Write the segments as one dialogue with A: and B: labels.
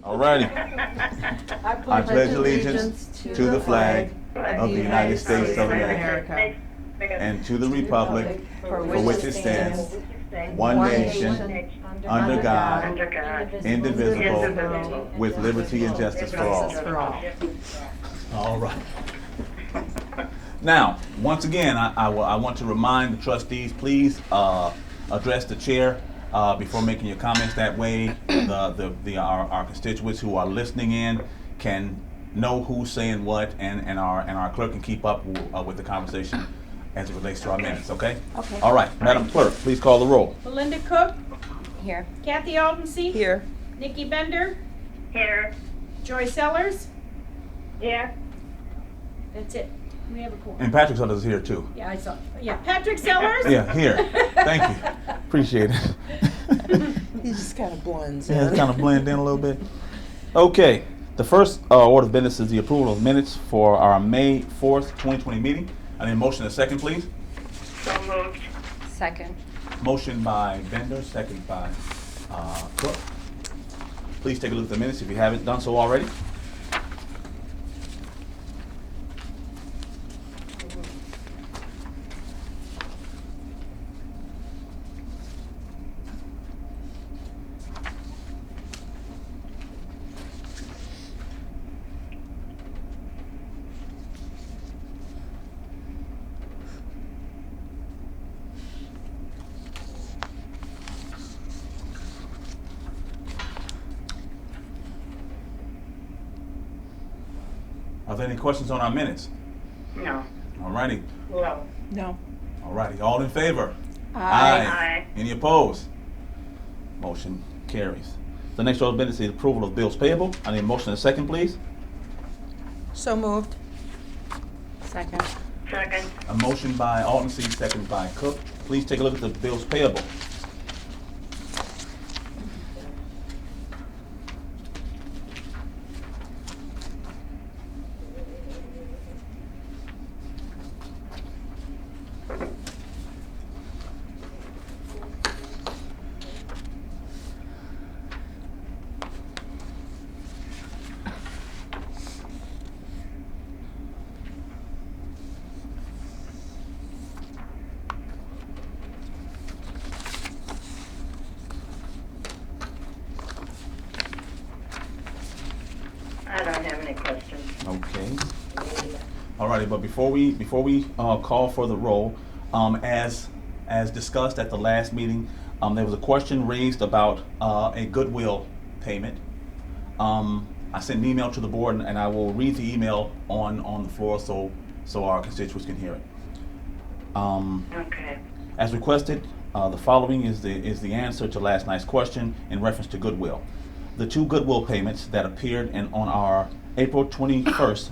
A: All righty.
B: I pledge allegiance to the flag of the United States of America
A: and to the republic for which it stands, one nation, under God, indivisible, with liberty and justice for all. All right. Now, once again, I want to remind the trustees, please address the chair before making your comments. That way, our constituents who are listening in can know who's saying what, and our clerk can keep up with the conversation as it relates to our minutes. Okay?
B: Okay.
A: All right, Madam Clerk, please call the roll.
C: Belinda Cook,
B: Here.
C: Kathy Aldensee,
B: Here.
C: Nikki Bender,
D: Here.
C: Joy Sellers.
D: Here.
C: That's it. We have a quorum.
A: And Patrick Sellers is here too.
C: Yeah, I saw. Yeah, Patrick Sellers.
A: Yeah, here. Thank you. Appreciate it.
B: He just kind of blends
A: Yeah,
B: in.
A: it's kind of blend in a little bit. Okay, the first order of business is the approval of minutes for our May 4th, 2020 meeting. I need a motion and a second, please.
D: So moved.
B: Second.
A: Motion by Bender, second by Cook. Please take a look at the minutes if you haven't done so already. Are there any questions on our minutes?
D: No.
A: All righty.
D: No.
B: No.
A: All righty. All in favor?
D: Aye.
A: Any opposed? Motion carries. The next order of business is the approval of bills payable. I need a motion and a second, please.
B: So moved. Second.
D: Second.
A: A motion by Aldensee, second by Cook. Please take a look at the bills payable.
D: I don't have any questions.
A: Okay. Alrighty, but before we call for the roll, as discussed at the last meeting, there was a question raised about a Goodwill payment. I sent an email to the board, and I will read the email on the floor so our constituents can hear it.
D: Okay.
A: As requested, the following is the answer to last night's question in reference to Goodwill. The two Goodwill payments that appeared on our April 21st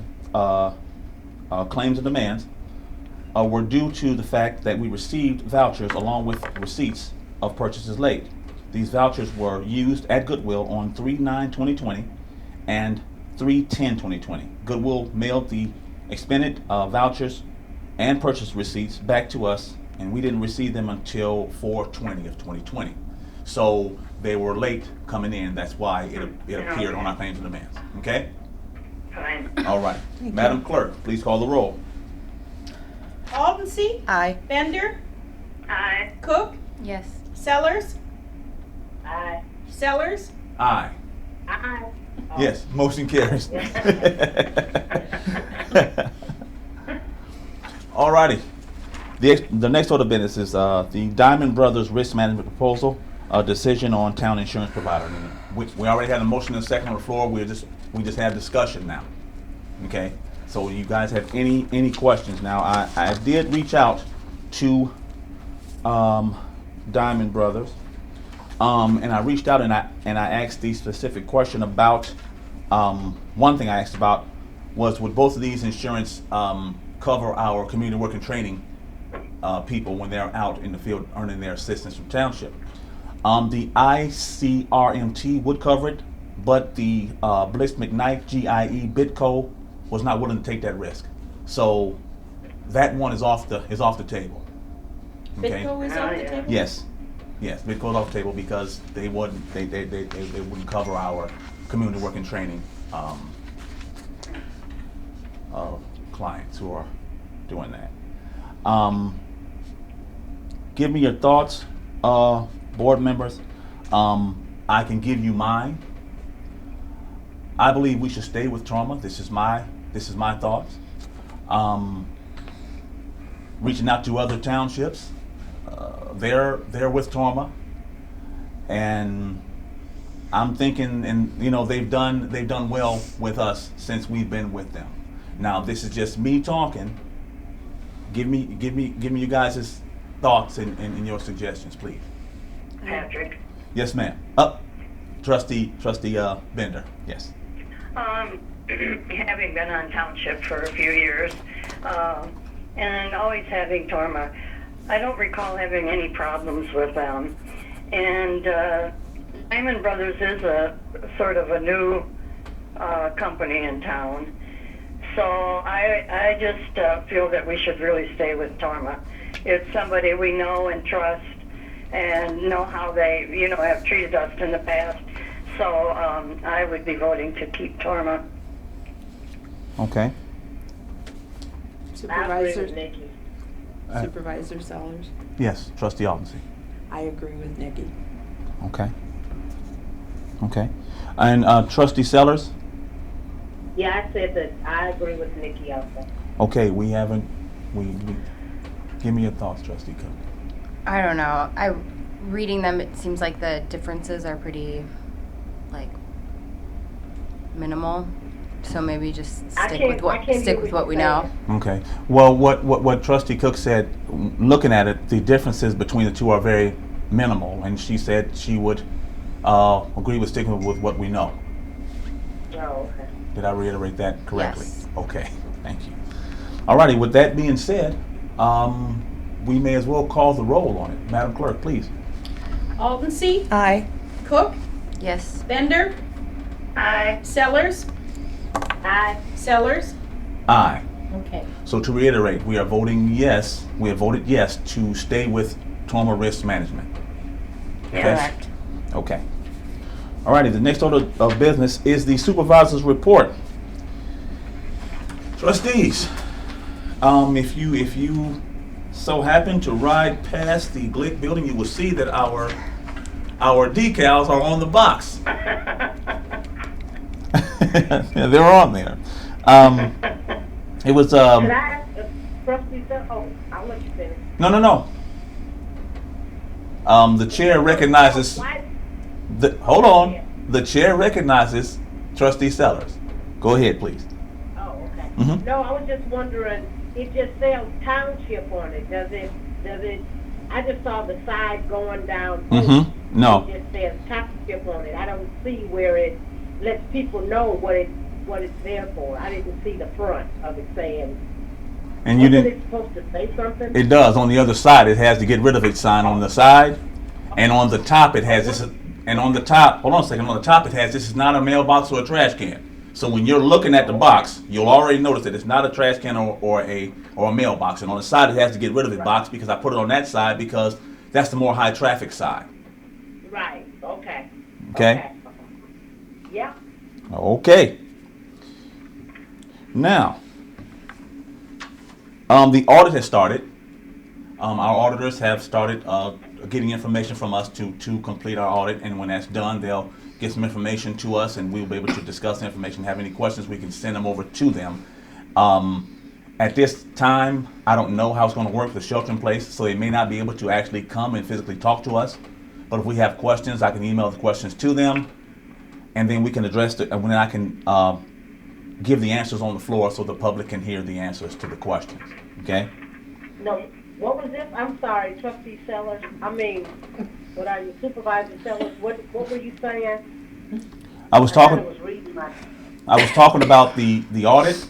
A: claims and demands were due to the fact that we received vouchers along with receipts of purchases late. These vouchers were used at Goodwill on 3/9/2020 and 3/10/2020. Goodwill mailed the expended vouchers and purchase receipts back to us, and we didn't receive them until 4/20 of 2020. So they were late coming in. That's why it appeared on our claims and demands. Okay?
D: Fine.
A: All right. Madam Clerk, please call the roll.
C: Aldensee,
B: Aye.
C: Bender,
D: Aye.
C: Cook,
B: Yes.
C: Sellers,
D: Aye.
C: Sellers.
A: Aye.
D: Aye. Oh.
A: Yes, motion carries. All righty. The next order of business is the Diamond Brothers Risk Management Proposal, a decision on town insurance provider. We already had a motion and a second on the floor. We just have discussion now. Okay. So you guys have any questions now? I did reach out to Diamond Brothers, and I reached out and I asked the specific question about one thing I asked about was, would both of these insurance cover our community work and training people when they're out in the field earning their assistance from township? The ICRMT would cover it, but the Bliss McKnight GIE Bidco was not willing to take that risk. So that one is off the table. Okay.
C: Bitco is off the
D: yeah.
C: table?
A: Yes, Bidco's off the table because they wouldn't cover our community work and training clients who are doing that. Give me your thoughts, board members. I can give you mine. I believe we should stay with trauma. This is my thoughts. Reaching out to other townships, they're with trauma, and I'm thinking, and you know, they've done well with us since we've been with them. Now this is just me talking. Give me you guys' thoughts and your suggestions, please.
D: Patrick.
A: Yes, ma'am. Trustee Bender. Yes.
D: Having been on township for a few years, and always having Torma, I don't recall having any problems with them. And Diamond Brothers is a sort of a new company in town. So I just feel that we should really stay with Torma. It's somebody we know and trust and know how they, you know, have treated us in the past. So I would be voting to keep Torma.
A: Okay.
B: Supervisor,
D: Nikki.
B: Supervisor Sellers.
A: Yes, Trustee Aldenson.
B: I agree with Nikki.
A: Okay. Okay. And Trustee Sellers?
D: Yeah, I said that I agree with Nikki also.
A: Okay, we give me your thoughts, Trustee Cook.
E: I don't know. Reading them, it seems like the differences are pretty, like, minimal. So maybe just stick with what we know.
A: Okay. Well, what Trustee Cook said, looking at it, the differences between the two are very minimal, and she said she would agree with sticking with what we know.
D: Oh, okay.
A: Did I reiterate that correctly?
E: Yes.
A: Okay. Thank you. Alrighty. With that being said, we may as well call the roll on it. Madam Clerk, please.
C: Aldency,
B: Aye.
C: Cook,
E: Yes.
C: Bender,
D: Aye.
C: Sellers,
D: Aye.
C: Sellers.
A: Aye.
C: Okay.
A: So to reiterate, we are voting yes. We have voted yes to stay with trauma risk management. Okay?
E: Correct.
A: Okay. Alrighty, the next order of business is the supervisor's report. Trustees, if you so happen to ride past the Glick building, you will see that our decals are on the box. Yeah, they're on there. It was
D: Can I ask Trustee Sellers? Oh, I'll let you finish.
A: no. The chair recognizes. Hold on. The chair recognizes Trustee Sellers. Go ahead, please.
F: Oh, okay.
A: Mhm.
F: No, I was just wondering, it just says township on it. Does it, I just saw the side going down.
A: No.
F: It just says township on it. I don't see where it lets people know what it's there for. I didn't see the front of it saying.
A: And you
F: Wasn't
A: didn't.
F: it supposed to say something?
A: It does. On the other side, it has the get rid of it sign on the side, and on the top it has this. And on the top, hold on a second. On the top, it has this is not a mailbox or a trash can. So when you're looking at the box, you'll already notice that it's not a trash can or a mailbox. And on the side, it has to get rid of it box because I put it on that side because that's the more high traffic side.
F: Right, okay.
A: Okay.
F: Yeah.
A: Okay. Now, the audit has started. Our auditors have started getting information from us to complete our audit, and when that's done, they'll get some information to us, and we'll be able to discuss the information. Have any questions, we can send them over to them. At this time, I don't know how it's going to work, the shelter in place, so they may not be able to actually come and physically talk to us. But if we have questions, I can email the questions to them, and then we can address it, and then I can give the answers on the floor so the public can hear the answers to the questions. Okay?
F: No, what was this? I'm sorry, Trustee Sellers. What are you, Supervisor Sellers? What were you saying?
A: I was
F: I was reading my.
A: talking about the audit.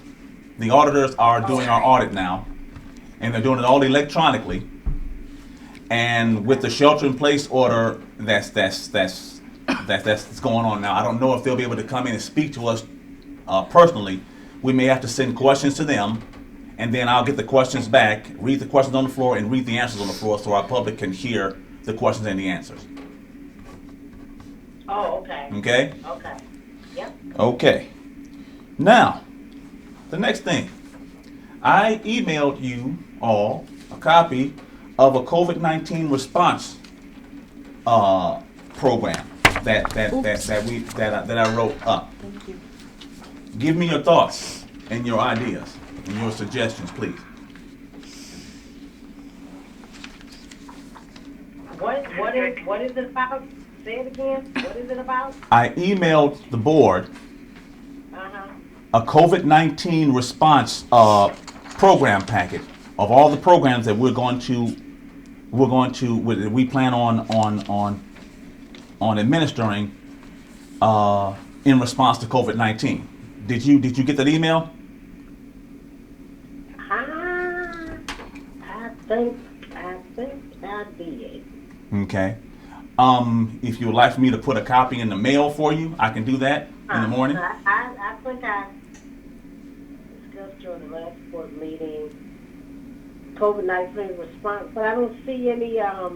A: The auditors are doing our audit now, and they're doing it all electronically. And with the shelter-in-place order that's going on now, I don't know if they'll be able to come in and speak to us personally. We may have to send questions to them, and then I'll get the questions back, read the questions on the floor, and read the answers on the floor so our public can hear the questions and the answers.
F: Oh, okay.
A: Okay?
F: Okay.
A: Okay. Now, the next thing. I emailed you all a copy of a COVID-19 response program that I wrote up.
B: Thank you.
A: Give me your thoughts and your ideas and your suggestions, please.
F: What is it about? Say it again. What is it about?
A: I emailed the board
F: Uh-huh.
A: a COVID-19 response program packet of all the programs that we plan on administering in response to COVID-19. Did you get that email?
F: I think I did.
A: Okay. If you would like for me to put a copy in the mail for you, I can do that in the morning.
F: I think I discussed during the last board meeting COVID-19 response, but I don't see any. I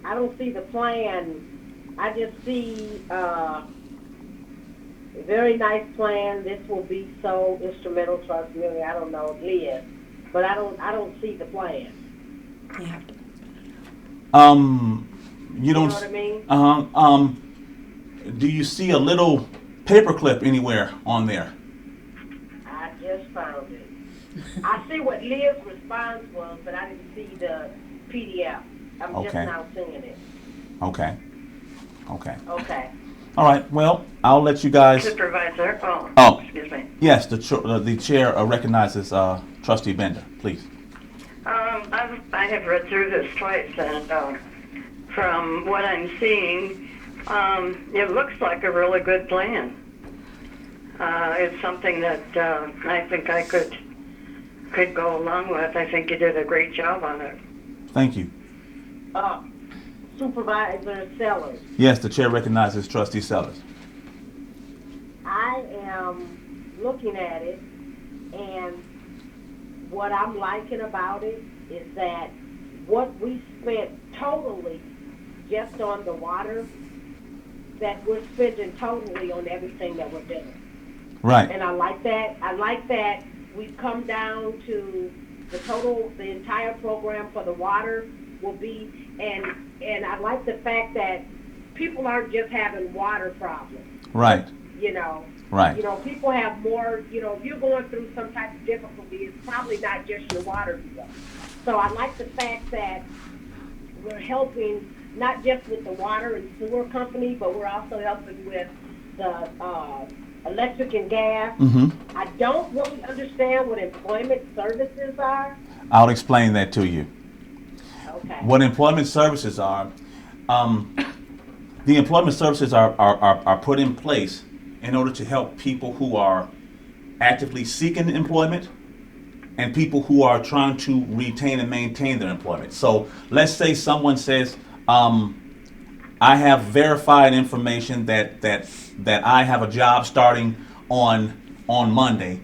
F: don't see the plan. I just see a very nice plan. This will be so instrumental to our community. I don't know, Liz, but I don't see the plan.
B: You have to.
A: You don't.
F: You know what I mean?
A: Do you see a little paperclip anywhere on there?
F: I just found it. I see what Liz's response was, but I didn't see the PDF. I'm just
A: Okay.
F: now seeing it.
A: Okay.
F: Okay.
A: All right. Well, I'll let you guys.
D: Supervisor,
A: Oh.
D: excuse me.
A: Yes, the chair recognizes Trustee Bender. Please.
D: I have read through this twice, and from what I'm seeing, it looks like a really good plan. It's something that I think I could go along with. I think you did a great job on it.
A: Thank you.
F: Supervisor Sellers,
A: Yes, the chair recognizes Trustee Sellers.
F: I am looking at it, and what I'm liking about it is that what we spent totally just on the water, that we're spending totally on everything that we're doing.
A: Right.
F: And I like that. I like that we've come down to the entire program for the water will be, and I like the fact that people aren't just having water problems.
A: Right.
F: You know,
A: Right.
F: People have more, if you're going through some type of difficulty, it's probably not just your water bill. So I like the fact that we're helping not just with the water and sewer company, but we're also helping with the electric and gas.
A: Mm-hmm.
F: I don't really understand what employment services are.
A: I'll explain that to you.
F: Okay.
A: What employment services are, the employment services are put in place in order to help people who are actively seeking employment and people who are trying to retain and maintain their employment. So let's say someone says, I have verified information that I have a job starting on Monday,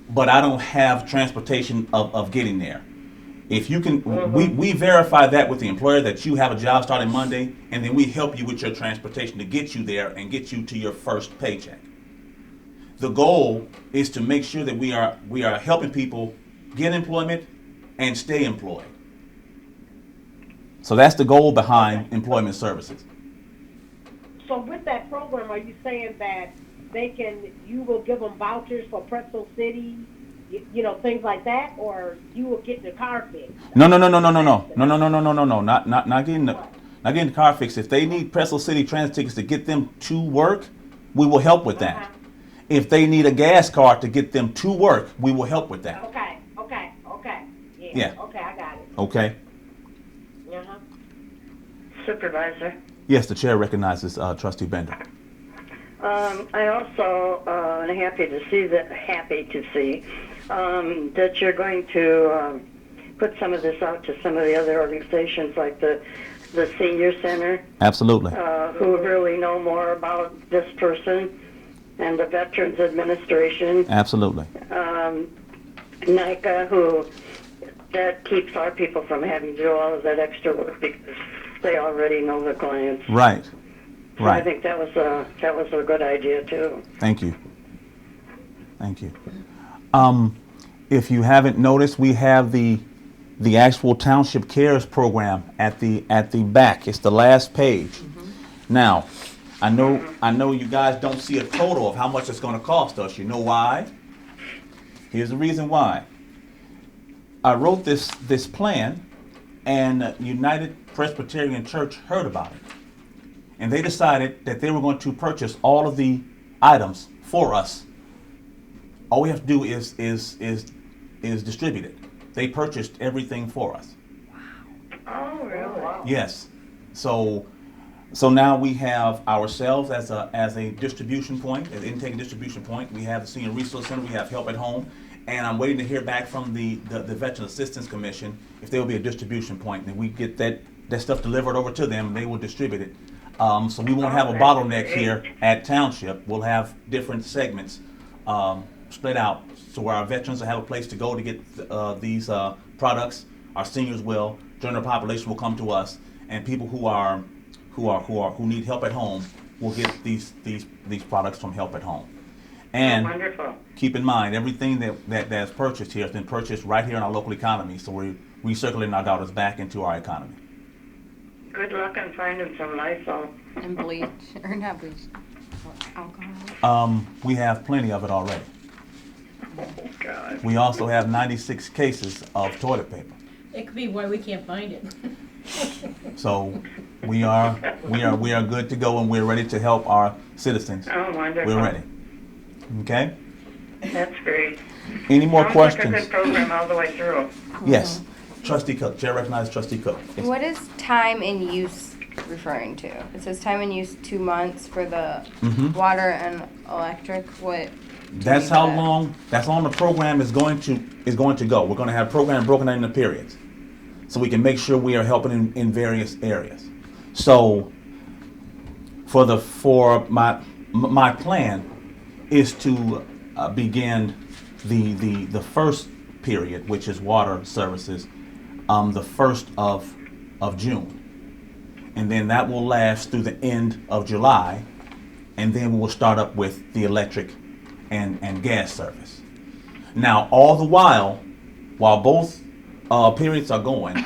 A: but I don't have transportation of getting there. If you can, we verify that with the employer that you have a job starting Monday, and then we help you with your transportation to get you there and get you to your first paycheck. The goal is to make sure that we are helping people get employment and stay employed. So that's the goal behind employment services.
F: So with that program, are you saying that you will give them vouchers for Pretzel City, things like that, or you will get the car fixed?
A: No. Not getting the car fixed. If they need Pretzel City transit tickets to get them to work, we will help with that. If they need a gas card to get them to work, we will help with that.
F: Okay.
A: Yeah.
F: Okay, I got it.
A: Okay.
F: Uh-huh.
D: Supervisor.
A: Yes, the chair recognizes Trustee Bender.
D: I also am happy to see that you're going to put some of this out to some of the other organizations like the Senior Center.
A: Absolutely.
D: Who really know more about this person, and the Veterans Administration.
A: Absolutely.
D: NICA, that keeps our people from having to do all of that extra work because they already know the clients.
A: Right.
D: So I
A: Right.
D: think that was a good idea too.
A: Thank you. Thank you. If you haven't noticed, we have the actual Township Cares program at the back. It's the last page. Now, I know you guys don't see a total of how much it's going to cost us. You know why? Here's the reason why. I wrote this plan, and United Presbyterian Church heard about it, and they decided that they were going to purchase all of the items for us. All we have to do is distribute it. They purchased everything for us.
D: Oh, really?
A: Yes. So now we have ourselves as a distribution point, an intake and distribution point. We have the Senior Resource Center. We have Help at Home, and I'm waiting to hear back from the Veteran Assistance Commission if there will be a distribution point, and we get that stuff delivered over to them, and they will distribute it. So we won't have a bottleneck here at Township. We'll have different segments split out, so where our veterans will have a place to go to get these products. Our seniors will, general population will come to us, and people who need help at home will get these products from Help at Home. And
D: Wonderful.
A: keep in mind, everything that's purchased here has been purchased right here in our local economy, so we're recirculating our dollars back into our economy.
D: Good luck on finding some Lysol.
E: And bleach, or not bleach, alcohol.
A: We have plenty of it already.
D: Oh, God.
A: We also have 96 cases of toilet paper.
C: It could be why we can't find it.
A: So we are good to go, and we're ready to help our citizens.
D: Oh, wonderful.
A: We're ready. Okay?
D: That's great.
A: Any more
D: Sounds
A: questions?
D: like a good program all the way through.
A: Yes. Trustee Cook. Chair recognizes Trustee Cook. Yes.
E: What is time in use referring to? It says time in use 2 months for the
A: Mhm.
E: water and electric. What?
A: That's how long the program is going to go. We're going to have program broken down into periods, so we can make sure we are helping in various areas. So for my plan is to begin the first period, which is water services, the 1st of June, and then that will last through the end of July, and then we will start up with the electric and gas service. Now, all the while both periods are going,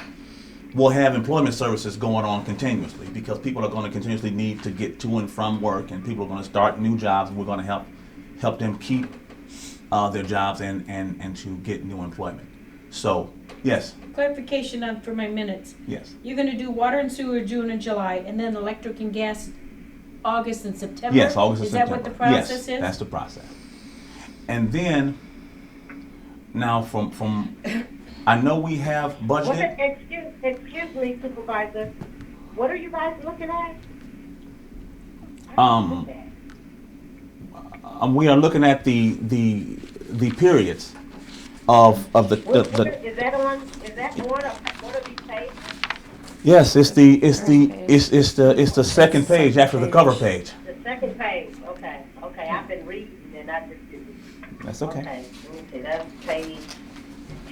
A: we'll have employment services going on continuously, because people are going to continuously need to get to and from work, and people are going to start new jobs, and we're going to help them keep their jobs and to get new employment. So, yes,
C: Clarification on for my minutes.
A: yes,
C: You're gonna do water and sewer June and July, and then electric and gas August and September?
A: yes, August and
C: Is
A: September.
C: that what the process
A: Yes,
C: is?
A: that's the process. And then, now from I know we have budgeted.
F: Excuse me, Supervisor. What are you guys looking at?
A: We are looking at the periods of the
F: Is that one of these pages?
A: yes, it's the second page after the cover page.
F: The second page, okay, I've been reading and I just didn't.
A: That's okay.
F: Okay, let me see, that's page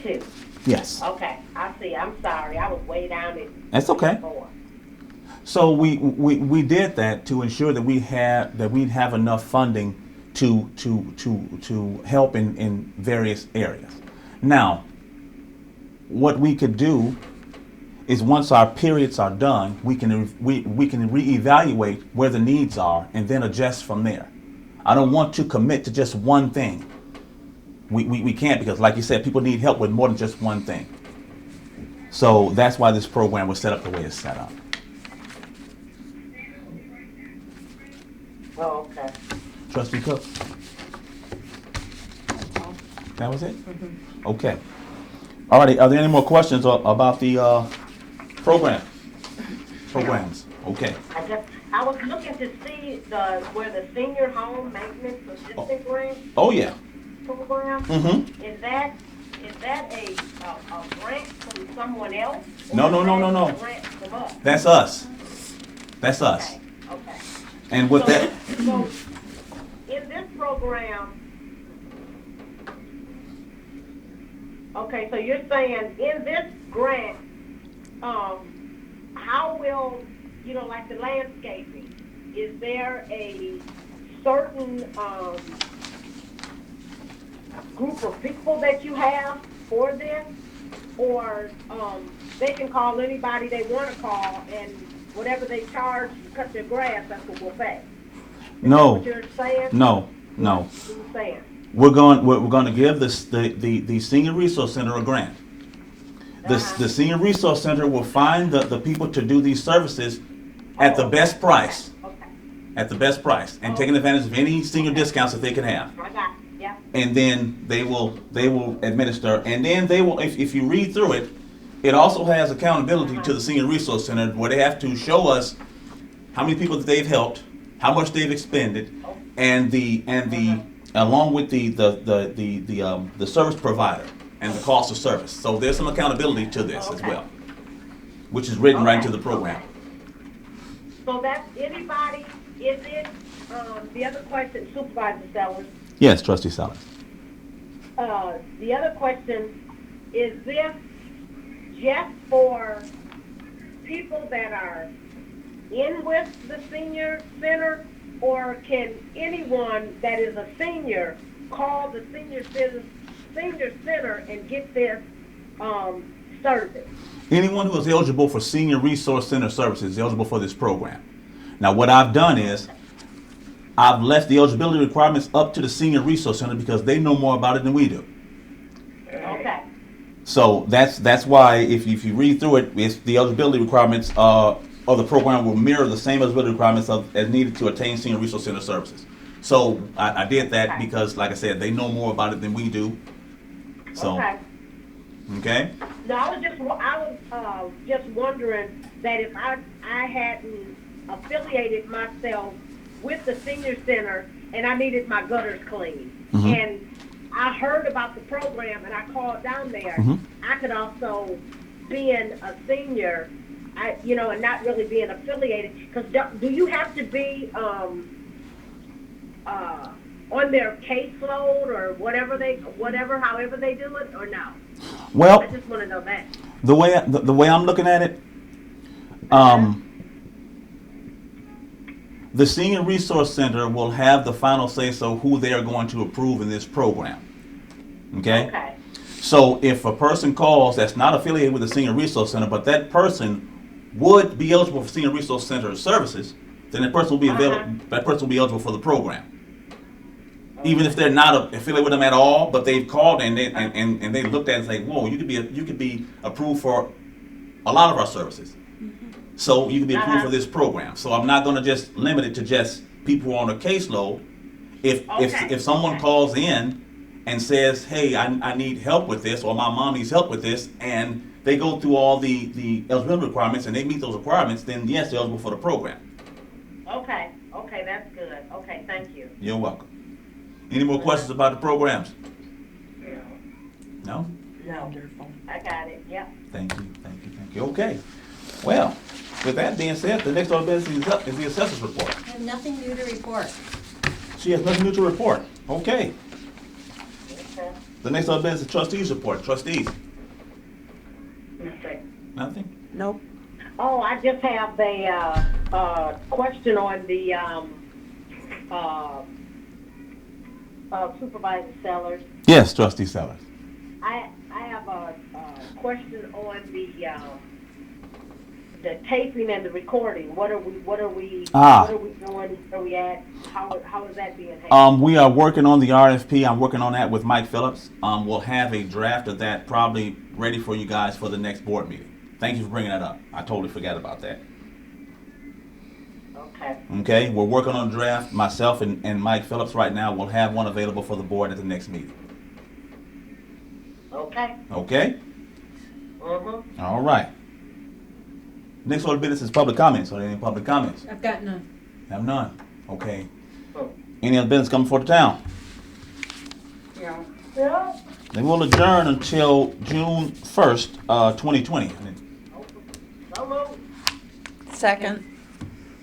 F: 2.
A: Yes,
F: Okay, I see, I'm sorry, I was way down at.
A: that's okay.
F: 4.
A: So we did that to ensure that we'd have enough funding to help in various areas. Now, what we could do is, once our periods are done, we can reevaluate where the needs are and then adjust from there. I don't want to commit to just one thing. We can't, because, like you said, people need help with more than just one thing. So that's why this program was set up the way it's set up.
F: Oh, okay.
A: Trustee Cook? That was it? Okay. All righty, are there any more questions about the programs? Okay.
F: I was looking to see where the senior home maintenance assistant grant
A: Oh, yeah.
F: program,
A: Mm-hmm.
F: is that a grant from someone else? or
A: No,
F: is
A: no.
F: that a grant from us?
A: That's us. That's us.
F: Okay.
A: And with that,
F: So, in this program, okay, so you're saying in this grant, how will, like the landscaping, is there a certain group of people that you have for this? Or they can call anybody they want to call, and whatever they charge to cut their grass, that's what we'll pay.
A: No,
F: What you're saying?
A: no.
F: What you saying?
A: We're going to give the Senior Resource Center a grant. The Senior Resource Center will find the people to do these services at the best price.
F: Okay.
A: At the best price, and taking advantage of any senior discounts that they can have.
F: I got it. Yeah.
A: And then they will administer, and then they will, if you read through it, it also has accountability to the Senior Resource Center, where they have to show us how many people that they've helped, how much they've expended, and the along with the service provider and the cost of service. So there's some accountability to this as well, which is written right into the program.
F: So that's anybody, is it, the other question, Supervisor Sellers,
A: Yes, Trustee Salas.
F: the other question, is this just for people that are in with the senior center, or can anyone that is a senior call the senior center and get this service?
A: Anyone who is eligible for Senior Resource Center services is eligible for this program. Now, what I've done is I've left the eligibility requirements up to the Senior Resource Center because they know more about it than we do.
F: Okay.
A: So that's why if you read through it, it's the eligibility requirements of the program will mirror the same eligibility requirements as needed to attain Senior Resource Center services. So I did that because, like I said, they know more about it than we do. So, okay.
F: No, I was just wondering that if I hadn't affiliated myself with the senior center and I needed my gutters cleaned, and I heard about the program and I called down there, I could also, being a senior, and not really being affiliated, because do you have to be on their caseload or however they do it, or no?
A: Well,
F: I just want to know that.
A: the way I'm looking at it, the Senior Resource Center will have the final say so who they are going to approve in this program. Okay?
F: Okay.
A: So if a person calls that's not affiliated with the Senior Resource Center, but that person would be eligible for Senior Resource Center services, then that person will be That person will be eligible for the program. Even if they're not affiliated with them at all, but they've called and they looked at it and say, "Whoa, you could be approved for a lot of our services." So you can be approved for this program. So I'm not going to just limit it to just people who are on a caseload. If someone calls in and says, "Hey, I need help with this," or "My mom needs help with this," and they go through all the eligibility requirements and they meet those requirements, then yes, they're eligible for the program.
F: Okay, that's good. Okay, thank you.
A: You're welcome. Any more questions about the programs? No?
F: No, I got it, yep.
A: Thank you. Okay. Well, with that being said, the next order of business is the assessor's report.
C: I have nothing new to report.
A: She has nothing new to report. Okay.
F: Okay.
A: The next order of business is trustees report. Trustees. Nothing?
B: Nope.
F: Oh, I just have a question on the Supervisor Sellers.
A: Yes, Trustee Sellers.
F: I have a question on the taping and the recording. What are we doing? What are we at? How is that being handled?
A: We are working on the RFP. I'm working on that with Mike Phillips. We'll have a draft of that probably ready for you guys for the next board meeting. Thank you for bringing that up. I totally forgot about that.
F: Okay.
A: Okay, we're working on a draft. Myself and Mike Phillips right now will have one available for the board at the next meeting.
F: Okay.
A: Okay?
F: Mm-hmm.
A: All right. Next order of business is public comments. Are there any public comments?
C: I've got none.
A: Have none. Okay. Any other business coming for the town?
F: Yeah.
A: Then we'll adjourn until June 1st, 2020.
F: So moved.
B: Second.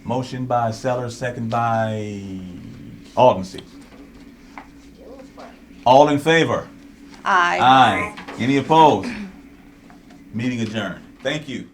A: Motion by Sellers, second by Aldency. All in favor?
B: Aye.
A: Aye. Any opposed? Meeting adjourned. Thank you.